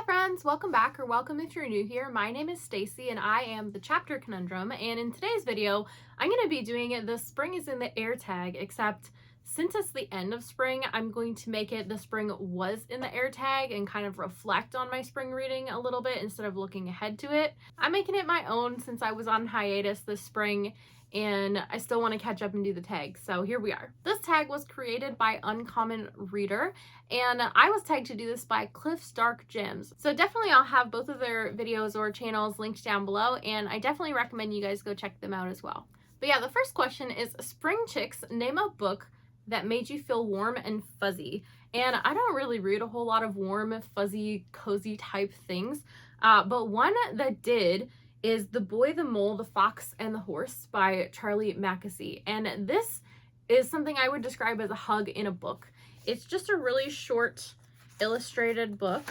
friends, welcome back, or welcome if you're new here. My name is Stacy and I am the Chapter Conundrum, and in today's video I'm going to be doing it the spring is in the air tag, except since it's the end of spring, I'm going to make it the spring was in the air tag and kind of reflect on my spring reading a little bit instead of looking ahead to it. I'm making it my own since I was on hiatus this spring and I still want to catch up and do the tag, so here we are. This tag was created by Uncommon Reader, and I was tagged to do this by Cliff's Dark Gems. So definitely I'll have both of their videos or channels linked down below, and I definitely recommend you guys go check them out as well. But yeah, the first question is, Spring Chicks, name a book that made you feel warm and fuzzy. And I don't really read a whole lot of warm, fuzzy, cozy type things, but one that did is The Boy, the Mole, the Fox, and the Horse by Charlie Mackesy. And this is something I would describe as a hug in a book. It's just a really short illustrated book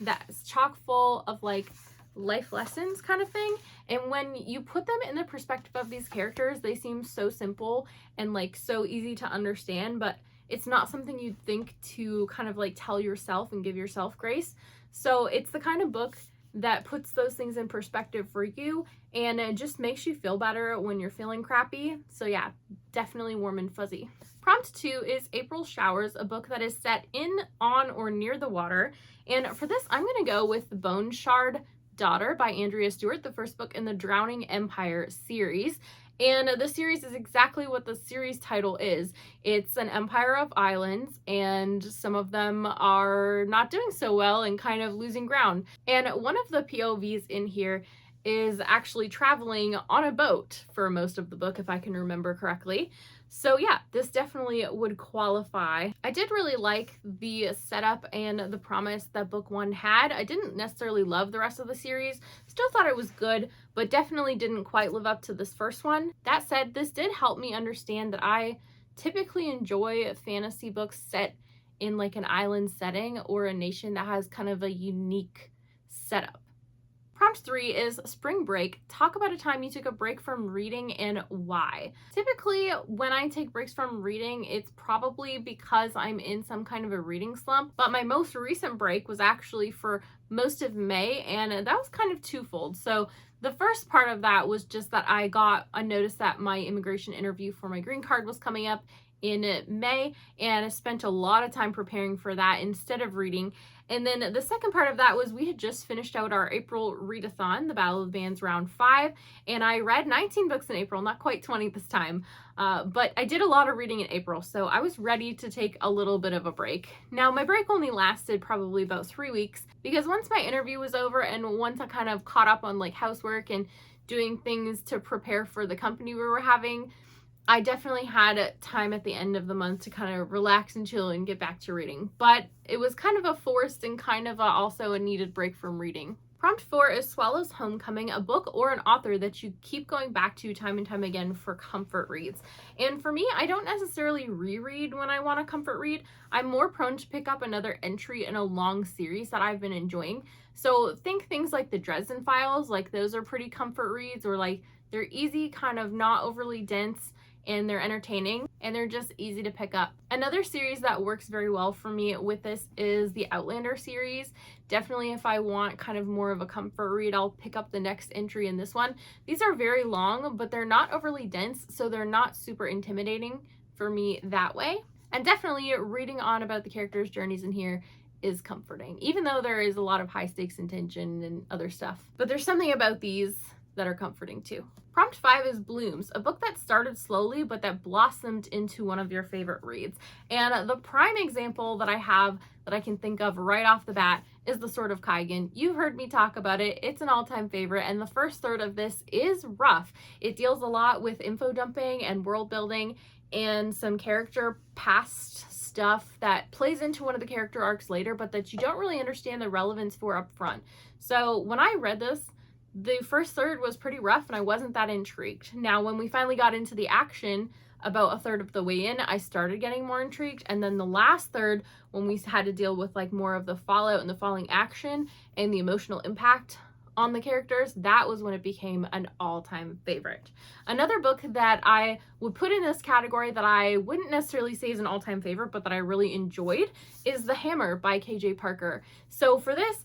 that's chock full of like life lessons kind of thing. And when you put them in the perspective of these characters, they seem so simple and like so easy to understand, but it's not something you'd think to kind of like tell yourself and give yourself grace. So it's the kind of book that puts those things in perspective for you, and it just makes you feel better when you're feeling crappy. So yeah, definitely warm and fuzzy. Prompt 2 is April Showers, a book that is set in, on, or near the water. And for this, I'm going to go with The Bone Shard Daughter by Andrea Stewart, the first book in the Drowning Empire series. And the series is exactly what the series title is. It's an empire of islands, and some of them are not doing so well and kind of losing ground. And one of the POVs in here is actually traveling on a boat for most of the book, if I can remember correctly. So yeah, this definitely would qualify. I did really like the setup and the promise that book 1 had. I didn't necessarily love the rest of the series, still thought it was good, but definitely didn't quite live up to this first one. That said, this did help me understand that I typically enjoy fantasy books set in like an island setting or a nation that has kind of a unique setup. Prompt 3 is Spring Break. Talk about a time you took a break from reading and why. Typically, when I take breaks from reading, it's probably because I'm in some kind of a reading slump, but my most recent break was actually for most of May, and that was kind of twofold. So the first part of that was just that I got a notice that my immigration interview for my green card was coming up in May, and I spent a lot of time preparing for that instead of reading. And then the second part of that was we had just finished out our April readathon, the Battle of the Bands round 5, and I read 19 books in April, not quite 20 this time, but I did a lot of reading in April, so I was ready to take a little bit of a break. Now, my break only lasted probably about 3 weeks, because once my interview was over and once I kind of caught up on like housework and doing things to prepare for the company we were having, I definitely had time at the end of the month to kind of relax and chill and get back to reading. But it was kind of a forced and kind of also a needed break from reading. Prompt 4 is Swallow's Homecoming, a book or an author that you keep going back to time and time again for comfort reads. And for me, I don't necessarily reread when I want a comfort read. I'm more prone to pick up another entry in a long series that I've been enjoying. So think things like the Dresden Files, like those are pretty comfort reads, or like they're easy, kind of not overly dense, and they're entertaining, and they're just easy to pick up. Another series that works very well for me with this is the Outlander series. Definitely if I want kind of more of a comfort read, I'll pick up the next entry in this one. These are very long, but they're not overly dense, so they're not super intimidating for me that way. And definitely reading on about the characters' journeys in here is comforting, even though there is a lot of high stakes and tension and other stuff. But there's something about these that are comforting too. Prompt 5 is Blooms, a book that started slowly but that blossomed into one of your favorite reads. And the prime example that I have that I can think of right off the bat is The Sword of Kaigan. You've heard me talk about it. It's an all-time favorite, and the first third of this is rough. It deals a lot with info dumping and world building and some character past stuff that plays into one of the character arcs later, but that you don't really understand the relevance for up front. So when I read this, the first third was pretty rough and I wasn't that intrigued. Now, when we finally got into the action about a third of the way in, I started getting more intrigued. And then the last third, when we had to deal with like more of the fallout and the falling action and the emotional impact on the characters, that was when it became an all-time favorite. Another book that I would put in this category that I wouldn't necessarily say is an all-time favorite, but that I really enjoyed is The Hammer by KJ Parker. So for this,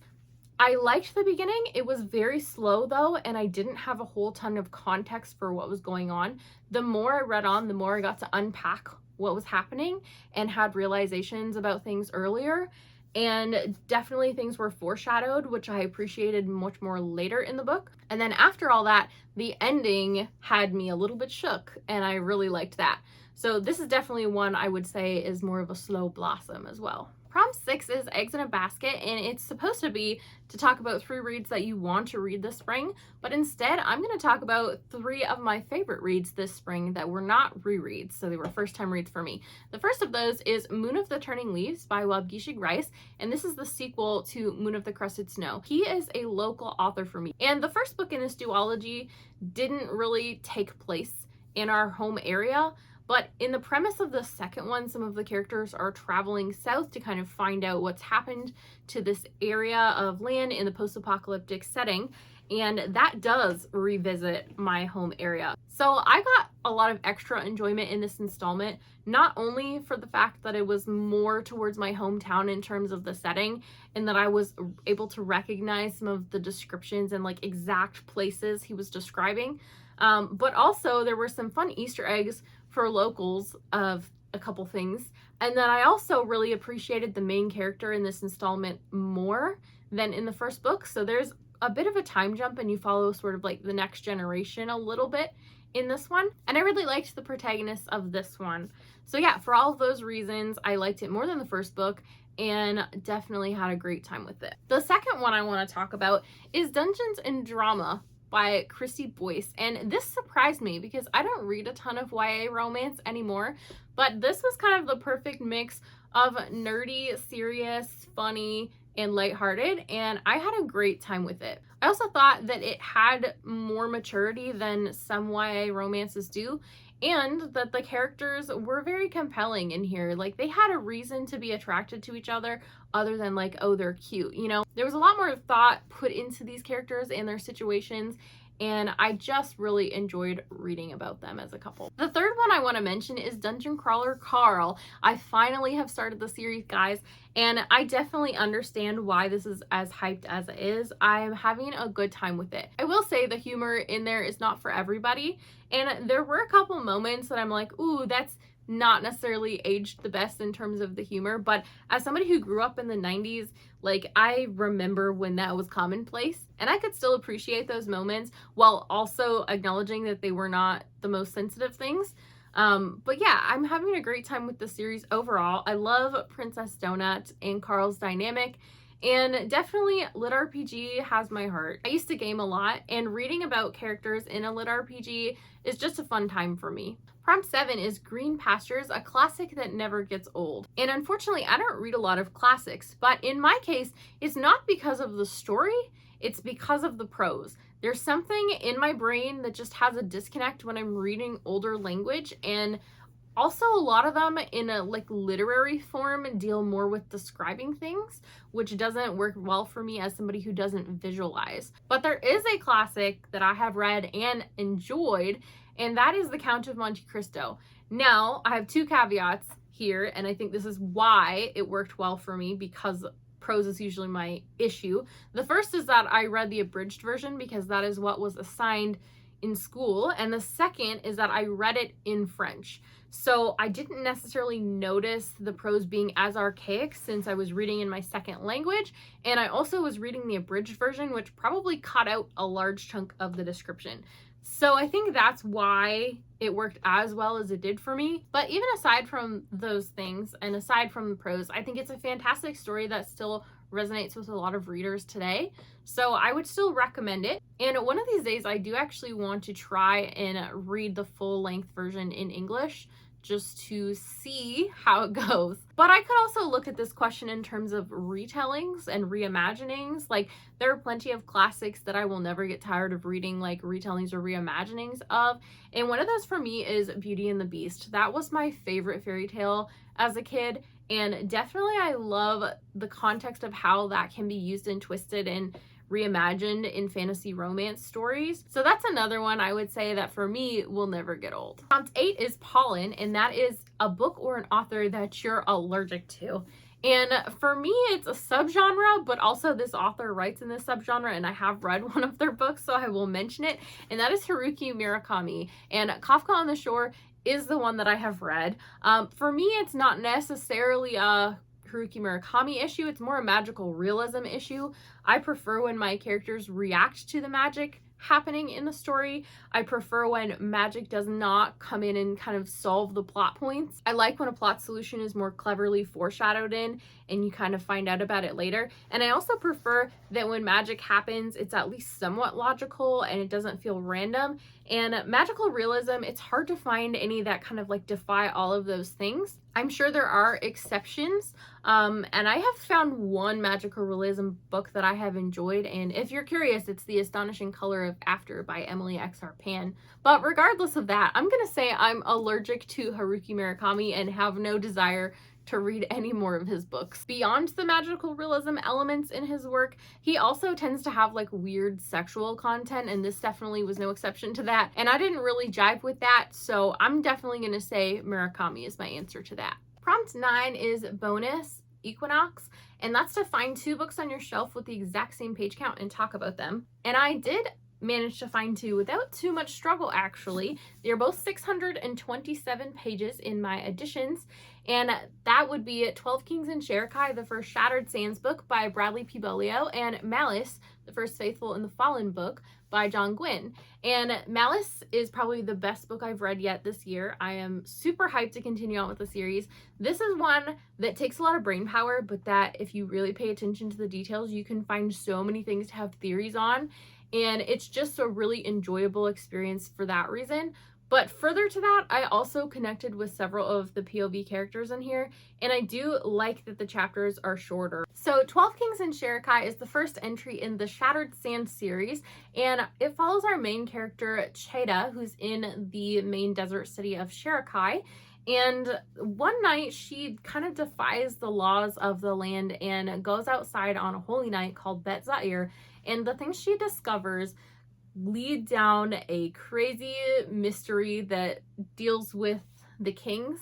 I liked the beginning. It was very slow though, and I didn't have a whole ton of context for what was going on. The more I read on, the more I got to unpack what was happening and had realizations about things earlier. And definitely things were foreshadowed, which I appreciated much more later in the book. And then after all that, the ending had me a little bit shook, and I really liked that. So this is definitely one I would say is more of a slow blossom as well. Prompt 6 is Eggs in a Basket, and it's supposed to be to talk about 3 reads that you want to read this spring, but instead I'm going to talk about 3 of my favorite reads this spring that were not rereads, so they were first-time reads for me. The first of those is Moon of the Turning Leaves by Wabgishig Rice, and this is the sequel to Moon of the Crusted Snow. He is a local author for me, and the first book in this duology didn't really take place in our home area. But in the premise of the second one, some of the characters are traveling south to kind of find out what's happened to this area of land in the post-apocalyptic setting. And that does revisit my home area. So I got a lot of extra enjoyment in this installment, not only for the fact that it was more towards my hometown in terms of the setting, and that I was able to recognize some of the descriptions and like exact places he was describing, but also there were some fun Easter eggs for locals of a couple things. And then I also really appreciated the main character in this installment more than in the first book. So there's a bit of a time jump, and you follow sort of like the next generation a little bit in this one. And I really liked the protagonist of this one. So yeah, for all of those reasons, I liked it more than the first book and definitely had a great time with it. The second one I want to talk about is Dungeons and Drama by Christy Boyce, and this surprised me because I don't read a ton of YA romance anymore, but this was kind of the perfect mix of nerdy, serious, funny, and lighthearted, and I had a great time with it. I also thought that it had more maturity than some YA romances do, and that the characters were very compelling in here. Like, they had a reason to be attracted to each other than like, oh, they're cute, you know? There was a lot more thought put into these characters and their situations, and I just really enjoyed reading about them as a couple. The third one I want to mention is Dungeon Crawler Carl. I finally have started the series, guys, and I definitely understand why this is as hyped as it is. I'm having a good time with it. I will say the humor in there is not for everybody, and there were a couple moments that I'm like, ooh, that's not necessarily aged the best in terms of the humor, but as somebody who grew up in the 90s, like, I remember when that was commonplace, and I could still appreciate those moments while also acknowledging that they were not the most sensitive things. But yeah, I'm having a great time with the series overall. I love Princess Donut and Carl's dynamic, and definitely Lit RPG has my heart. I used to game a lot, and reading about characters in a Lit RPG is just a fun time for me. Prompt 7 is Green Pastures, a classic that never gets old. And unfortunately, I don't read a lot of classics, but in my case, it's not because of the story, it's because of the prose. There's something in my brain that just has a disconnect when I'm reading older language, and also a lot of them in a like literary form deal more with describing things, which doesn't work well for me as somebody who doesn't visualize. But there is a classic that I have read and enjoyed, and that is The Count of Monte Cristo. Now, I have 2 caveats here, and I think this is why it worked well for me, because prose is usually my issue. The first is that I read the abridged version because that is what was assigned in school, and the second is that I read it in French. So I didn't necessarily notice the prose being as archaic since I was reading in my second language, and I also was reading the abridged version, which probably cut out a large chunk of the description. So I think that's why it worked as well as it did for me. But even aside from those things and aside from the prose, I think it's a fantastic story that still resonates with a lot of readers today. So I would still recommend it. And one of these days, I do actually want to try and read the full-length version in English, just to see how it goes. But I could also look at this question in terms of retellings and reimaginings. Like, there are plenty of classics that I will never get tired of reading, like retellings or reimaginings of. And one of those for me is Beauty and the Beast. That was my favorite fairy tale as a kid. And definitely I love the context of how that can be used and twisted and reimagined in fantasy romance stories. So that's another one I would say that for me will never get old. Prompt 8 is Pollen, and that is a book or an author that you're allergic to. And for me, it's a subgenre, but also this author writes in this subgenre, and I have read one of their books, so I will mention it, and that is Haruki Murakami. And Kafka on the Shore is the one that I have read. For me, it's not necessarily a Haruki Murakami issue, it's more a magical realism issue. I prefer when my characters react to the magic happening in the story. I prefer when magic does not come in and kind of solve the plot points. I like when a plot solution is more cleverly foreshadowed in and you kind of find out about it later. And I also prefer that when magic happens, it's at least somewhat logical and it doesn't feel random. And magical realism, it's hard to find any that kind of like defy all of those things. I'm sure there are exceptions, and I have found one magical realism book that I have enjoyed, and if you're curious, it's The Astonishing Color of After by Emily X.R. Pan. But regardless of that, I'm gonna say I'm allergic to Haruki Murakami and have no desire to read any more of his books. Beyond the magical realism elements in his work, he also tends to have like weird sexual content, and this definitely was no exception to that. And I didn't really jive with that, so I'm definitely gonna say Murakami is my answer to that. Prompt 9 is bonus Equinox, and that's to find 2 books on your shelf with the exact same page count and talk about them. And I did managed to find 2 without too much struggle, actually. They're both 627 pages in my editions, and that would be 12 Kings and Sherikai, the first Shattered Sands book by Bradley P. Beaulieu, and Malice, the first Faithful and the Fallen book by John Gwynne. And Malice is probably the best book I've read yet this year. I am super hyped to continue on with the series. This is one that takes a lot of brain power, but that if you really pay attention to the details, you can find so many things to have theories on. And it's just a really enjoyable experience for that reason. But further to that, I also connected with several of the POV characters in here, and I do like that the chapters are shorter. So 12 Kings and Sherikai is the first entry in the Shattered Sands series, and it follows our main character, Cheda, who's in the main desert city of Sherikai. And one night she kind of defies the laws of the land and goes outside on a holy night called Bet Zaire, and the things she discovers lead down a crazy mystery that deals with the kings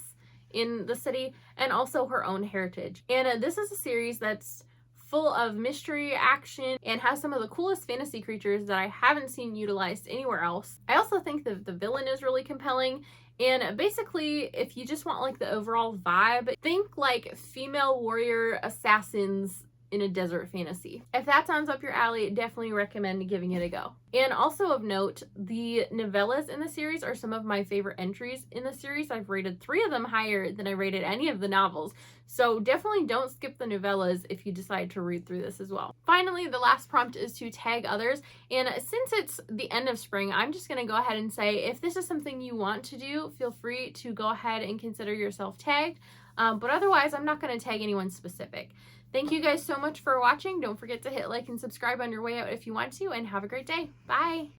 in the city and also her own heritage. And this is a series that's full of mystery, action, and has some of the coolest fantasy creatures that I haven't seen utilized anywhere else. I also think that the villain is really compelling. And basically, if you just want like the overall vibe, think like female warrior assassins in a desert fantasy. If that sounds up your alley, definitely recommend giving it a go. And also of note, the novellas in the series are some of my favorite entries in the series. I've rated 3 of them higher than I rated any of the novels. So definitely don't skip the novellas if you decide to read through this as well. Finally, the last prompt is to tag others. And since it's the end of spring, I'm just gonna go ahead and say, if this is something you want to do, feel free to go ahead and consider yourself tagged. But otherwise, I'm not gonna tag anyone specific. Thank you guys so much for watching. Don't forget to hit like and subscribe on your way out if you want to, and have a great day. Bye!